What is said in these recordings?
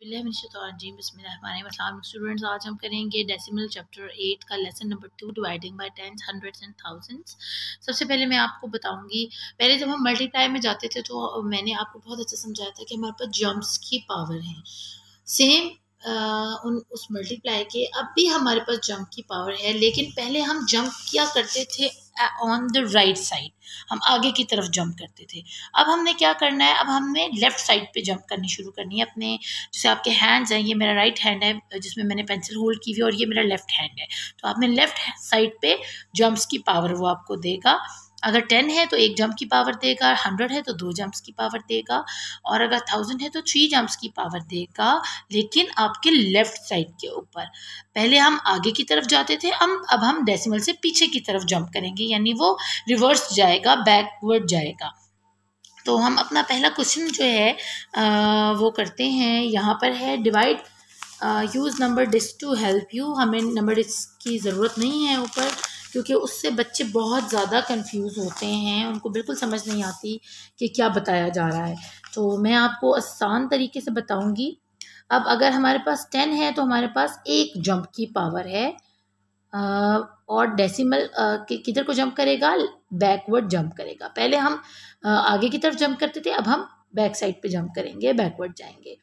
बिस्मिल्लाहिर्रहमानिर्रहीम। स्टूडेंट्स, आज हम करेंगे डेसिमल चैप्टर 8 का lesson number 2, dividing by tens, hundreds and thousands. सबसे पहले मैं आपको बताऊंगी, पहले जब हम मल्टीप्लाई में जाते थे तो मैंने आपको बहुत अच्छा समझाया था कि हमारे पास जम्प्स की पावर है। सेम उस मल्टीप्लाई के अब भी हमारे पास जंप की पावर है, लेकिन पहले हम जंप किया करते थे ऑन द राइट साइड, हम आगे की तरफ जंप करते थे। अब हमने क्या करना है, अब हमने लेफ्ट साइड पे जंप करनी शुरू करनी है। अपने जैसे आपके हैंड्स हैं, ये मेरा राइट हैंड है जिसमें मैंने पेंसिल होल्ड की हुई है, और ये मेरा लेफ्ट हैंड है। तो आपने लेफ्ट साइड पे जंप्स की पावर वो आपको देगा। अगर 10 है तो 1 जंप की पावर देगा, 100 है तो 2 जंप्स की पावर देगा, और अगर 1000 है तो 3 जंप्स की पावर देगा, लेकिन आपके लेफ्ट साइड के ऊपर। पहले हम आगे की तरफ जाते थे, अब हम डेसिमल से पीछे की तरफ जंप करेंगे, यानी वो रिवर्स जाएगा, बैकवर्ड जाएगा। तो हम अपना पहला क्वेश्चन जो है वो करते हैं। यहाँ पर है divide use number disc to help you. हमें नंबर डिस्क की ज़रूरत नहीं है ऊपर, क्योंकि उससे बच्चे बहुत ज़्यादा कंफ्यूज होते हैं, उनको बिल्कुल समझ नहीं आती कि क्या बताया जा रहा है। तो मैं आपको आसान तरीके से बताऊंगी। अब अगर हमारे पास 10 है तो हमारे पास 1 जंप की पावर है, और डेसिमल किधर को जंप करेगा, बैकवर्ड जंप करेगा। पहले हम आगे की तरफ जंप करते थे, अब हम बैक साइड पे जंप करेंगे, बैकवर्ड जाएंगे।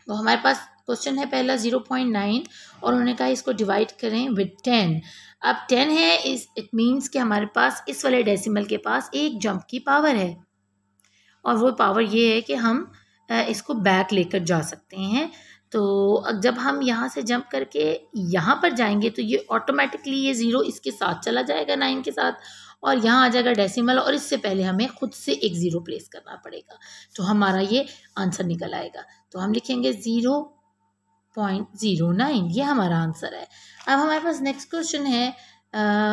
तो हमारे पास क्वेश्चन है पहला 0.9, और उन्होंने कहा इसको डिवाइड करें विद 10। अब 10 है, इट मीन्स कि हमारे पास इस वाले डेसिमल के पास 1 जंप की पावर है, और वो पावर ये है कि हम इसको बैक लेकर जा सकते हैं। तो जब हम यहाँ से जंप करके यहाँ पर जाएंगे तो ये ऑटोमेटिकली ये 0 इसके साथ चला जाएगा, 9 के साथ, और यहाँ आ जाएगा डेसिमल, और इससे पहले हमें खुद से एक 0 प्लेस करना पड़ेगा। तो हमारा ये आंसर निकल आएगा। तो हम लिखेंगे 0.09, ये हमारा आंसर है। अब हमारे पास नेक्स्ट क्वेश्चन है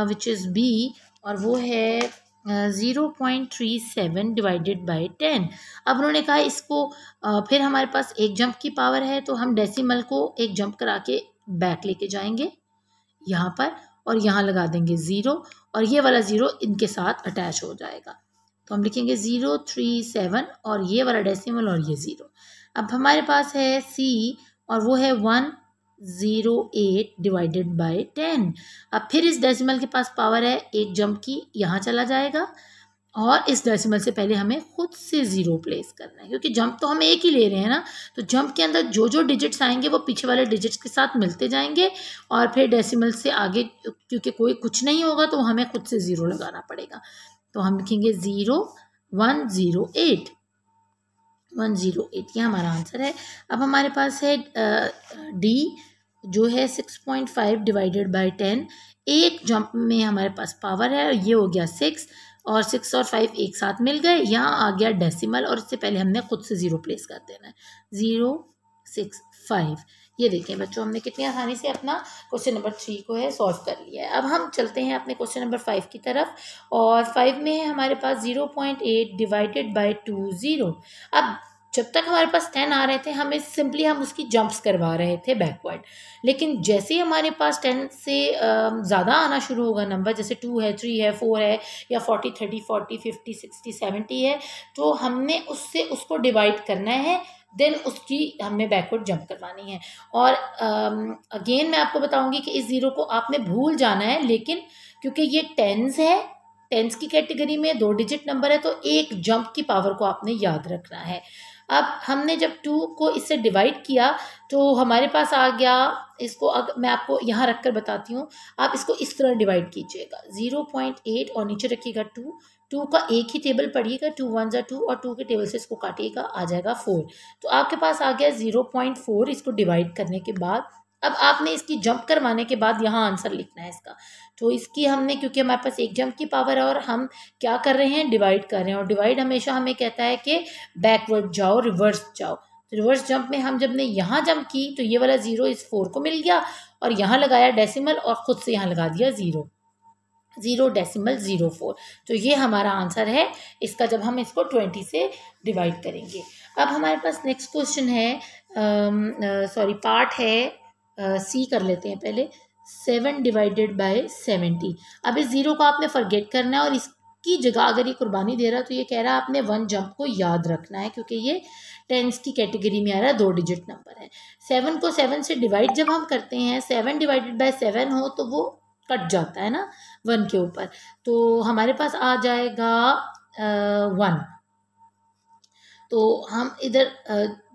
विच इज़ बी, और वो है 0.37 डिवाइडेड बाई 10। अब उन्होंने कहा इसको फिर हमारे पास 1 जंप की पावर है, तो हम डेसिमल को 1 जंप करा के बैक लेके जाएंगे यहाँ पर, और यहाँ लगा देंगे 0, और ये वाला 0 इनके साथ अटैच हो जाएगा। तो हम लिखेंगे 037, और ये वाला डेसिमल और ये 0। अब हमारे पास है सी, और वो है 108 डिवाइडेड बाई 10। अब फिर इस डेसिमल के पास पावर है 1 जंप की, यहाँ चला जाएगा, और इस डेसिमल से पहले हमें खुद से 0 प्लेस करना है, क्योंकि जंप तो हम एक ही ले रहे हैं ना। तो जंप के अंदर जो जो डिजिट्स आएंगे वो पीछे वाले डिजिट्स के साथ मिलते जाएंगे, और फिर डेसिमल से आगे क्योंकि कोई कुछ नहीं होगा तो हमें खुद से 0 लगाना पड़ेगा। तो हम लिखेंगे 108, ये हमारा आंसर है। अब हमारे पास है डी, जो है 6.5 डिवाइडेड बाई 10। 1 जंप में हमारे पास पावर है, ये हो गया 6, और 6 और 5 एक साथ मिल गए, यहाँ आ गया डेसिमल, और इससे पहले हमने खुद से 0 प्लेस कर देना है, 065। ये देखें बच्चों, हमने कितनी आसानी से अपना क्वेश्चन नंबर 3 को है सॉल्व कर लिया है। अब हम चलते हैं अपने क्वेश्चन नंबर 5 की तरफ, और 5 में है हमारे पास 0.8 डिवाइडेड बाई 20। अब जब तक हमारे पास 10 आ रहे थे, हमें सिंपली हम उसकी जंप्स करवा रहे थे बैकवर्ड, लेकिन जैसे ही हमारे पास 10 से ज़्यादा आना शुरू होगा नंबर, जैसे 2 है, 3 है, 4 है, या 40, 30, 40, 50, 60, 70 है, तो हमने उससे उसको डिवाइड करना है, देन उसकी हमें बैकवर्ड जंप करवानी है। और अगेन मैं आपको बताऊंगी कि इस 0 को आपने भूल जाना है, लेकिन क्योंकि ये टेंस है, टेंस की कैटेगरी में 2 डिजिट नंबर है, तो 1 जंप की पावर को आपने याद रखना है। अब हमने जब 2 को इससे डिवाइड किया तो हमारे पास आ गया, इसको मैं आपको यहाँ रख कर बताती हूँ। आप इसको इस तरह डिवाइड कीजिएगा, 0.8 और नीचे रखिएगा 2 का एक ही टेबल पढ़िएगा, 2 1 जा 2, और 2 के टेबल से इसको काटिएगा, आ जाएगा 4। तो आपके पास आ गया 0.4 इसको डिवाइड करने के बाद। अब आपने इसकी जंप करवाने के बाद यहाँ आंसर लिखना है इसका। तो इसकी हमने, क्योंकि हमारे पास 1 जंप की पावर है और हम क्या कर रहे हैं, डिवाइड कर रहे हैं, और डिवाइड हमेशा हमें कहता है कि बैकवर्ड जाओ, रिवर्स जाओ। तो रिवर्स जंप में हम जब ने यहाँ जंप की तो ये वाला 0 इस 4 को मिल गया, और यहाँ लगाया डेसिमल, और खुद से यहाँ लगा दिया 0.04। तो ये हमारा आंसर है इसका, जब हम इसको 20 से डिवाइड करेंगे। अब हमारे पास नेक्स्ट क्वेश्चन है, पार्ट है सी कर लेते हैं पहले, 7 डिवाइडेड बाय 70। अब इस 0 को आपने फॉरगेट करना है, और इसकी जगह अगर ये कुर्बानी दे रहा है तो ये कह रहा है आपने 1 जंप को याद रखना है, क्योंकि ये टेंस की कैटेगरी में आ रहा है, 2 डिजिट नंबर है। 7 को 7 से डिवाइड जब हम करते हैं, 7 डिवाइडेड बाय 7 हो तो वो कट जाता है ना 1 के ऊपर, तो हमारे पास आ जाएगा 1। तो हम इधर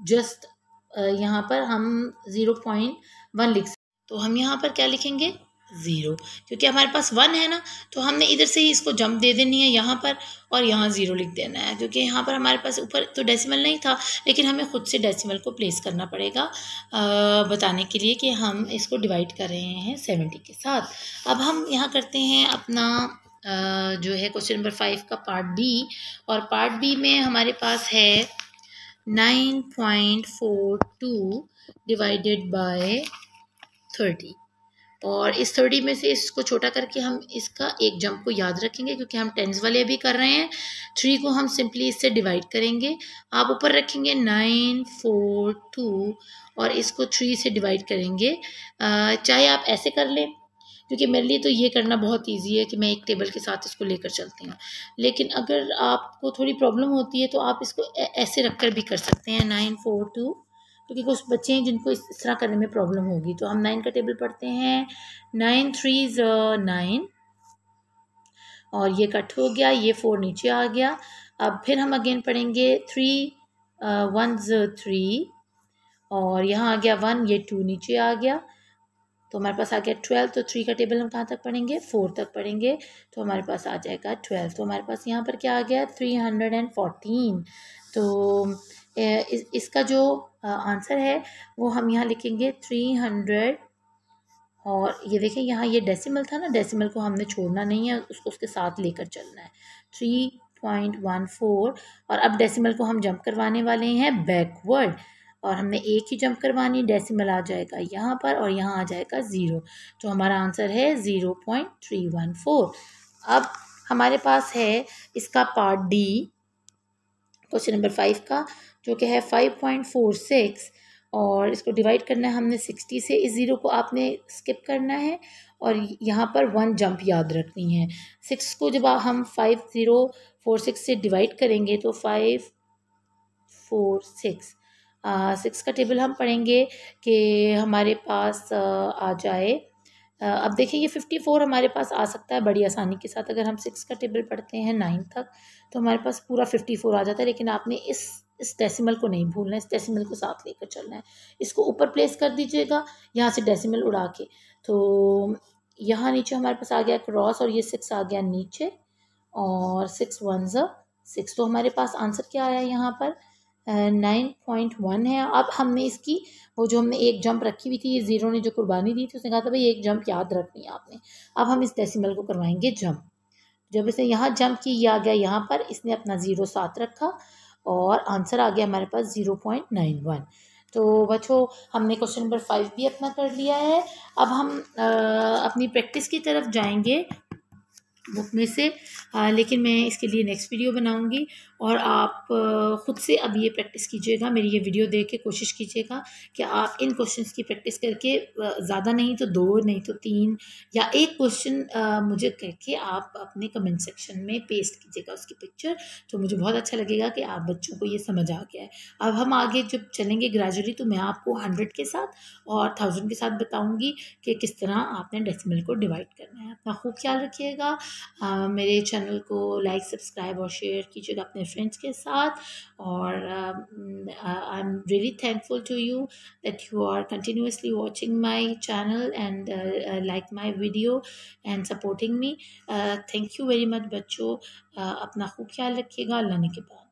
जस्ट यहाँ पर हम 0.1 लिख सकते। तो हम यहाँ पर क्या लिखेंगे 0, क्योंकि हमारे पास 1 है ना, तो हमने इधर से ही इसको जंप दे देनी है यहाँ पर और यहाँ 0 लिख देना है, क्योंकि यहाँ पर हमारे पास ऊपर तो डेसिमल नहीं था, लेकिन हमें खुद से डेसिमल को प्लेस करना पड़ेगा बताने के लिए कि हम इसको डिवाइड कर रहे हैं 70 के साथ। अब हम यहाँ करते हैं अपना जो है क्वेश्चन नंबर 5 का पार्ट बी, और पार्ट बी में हमारे पास है 9.42 डिवाइडेड बाय 30, और इस 30 में से इसको छोटा करके हम इसका एक जंप को याद रखेंगे, क्योंकि हम टेंस वाले अभी कर रहे हैं। 3 को हम सिंपली इससे डिवाइड करेंगे, आप ऊपर रखेंगे 942 और इसको 3 से डिवाइड करेंगे। चाहे आप ऐसे कर लें, क्योंकि मेरे लिए तो ये करना बहुत इजी है कि मैं एक टेबल के साथ इसको लेकर चलती हूँ, लेकिन अगर आपको थोड़ी प्रॉब्लम होती है तो आप इसको ऐसे रखकर भी कर सकते हैं 942, क्योंकि कुछ बच्चे हैं जिनको इस तरह करने में प्रॉब्लम होगी। तो हम 9 का टेबल पढ़ते हैं, 9 3 9, और ये कट हो गया, ये 4 नीचे आ गया। अब फिर हम अगेन पढ़ेंगे 3 1 3, और यहाँ आ गया 1, ये 2 नीचे आ गया, तो हमारे पास आ गया 12। तो 3 का टेबल हम कहाँ तक पढ़ेंगे 4 तक पढ़ेंगे, तो हमारे पास आ जाएगा 12। तो हमारे पास यहाँ पर क्या आ गया 314। तो इसका जो आंसर है वो हम यहाँ लिखेंगे 300, और ये देखें यहाँ ये डेसिमल था ना, डेसिमल को हमने छोड़ना नहीं है, उसको उसके साथ लेकर चलना है 3.14, और अब डेसिमल को हम जंप करवाने वाले हैं बैकवर्ड, और हमने एक ही जंप करवानी, डेसिमल आ जाएगा यहाँ पर और यहाँ आ जाएगा 0, तो हमारा आंसर है 0.314। अब हमारे पास है इसका पार्ट डी क्वेश्चन नंबर 5 का, जो कि है 5.46, और इसको डिवाइड करना है हमने 60 से। इस 0 को आपने स्किप करना है और यहाँ पर 1 जंप याद रखनी है। 6 को जब हम 5046 से डिवाइड करेंगे तो 546 6 का टेबल हम पढ़ेंगे कि हमारे पास आ जाए। अब देखिए ये 54 हमारे पास आ सकता है बड़ी आसानी के साथ, अगर हम 6 का टेबल पढ़ते हैं 9 तक तो हमारे पास पूरा 54 आ जाता है, लेकिन आपने इस डेसिमल को नहीं भूलना है, इस डेसिमल को साथ लेकर चलना है। इसको ऊपर प्लेस कर दीजिएगा यहाँ से डेसिमल उड़ा के, तो यहाँ नीचे हमारे पास आ गया क्रॉस और ये 6 आ गया नीचे, और 6 1 6, तो हमारे पास आंसर क्या आया यहाँ पर 9.1 है। अब हमने इसकी वो जो हमने एक जंप रखी हुई थी, ये 0 ने जो कुर्बानी दी थी, उसने कहा था भाई एक जंप याद रखनी है आपने। अब हम इस डेसिमल को करवाएंगे जंप, जब इसे यहाँ जंप की ये आ गया यहाँ पर, इसने अपना 0 साथ रखा और आंसर आ गया हमारे पास 0.91। तो बच्चों हमने क्वेश्चन नंबर 5 भी अपना कर लिया है। अब हम अपनी प्रैक्टिस की तरफ जाएंगे बुक में से, लेकिन मैं इसके लिए नेक्स्ट वीडियो बनाऊंगी, और आप ख़ुद से अब ये प्रैक्टिस कीजिएगा, मेरी ये वीडियो देख के कोशिश कीजिएगा कि आप इन क्वेश्चंस की प्रैक्टिस करके ज़्यादा नहीं तो 2 नहीं तो 3 या एक क्वेश्चन मुझे करके आप अपने कमेंट सेक्शन में पेस्ट कीजिएगा उसकी पिक्चर, तो मुझे बहुत अच्छा लगेगा कि आप बच्चों को ये समझ आ गया है। अब हम आगे जब चलेंगे ग्रेजुअली तो मैं आपको 100 के साथ और 1000 के साथ बताऊँगी कि किस तरह आपने डेसिमल को डिवाइड करना है। अपना खूब ख्याल रखिएगा, मेरे चैनल को लाइक सब्सक्राइब और शेयर कीजिएगा अपने फ्रेंड्स के साथ, और I am really thankful to you that you are continuously watching my channel and like my video and supporting me. Thank you very much बच्चों, अपना खूब ख्याल रखिएगा। अल्लाह ने के बाद।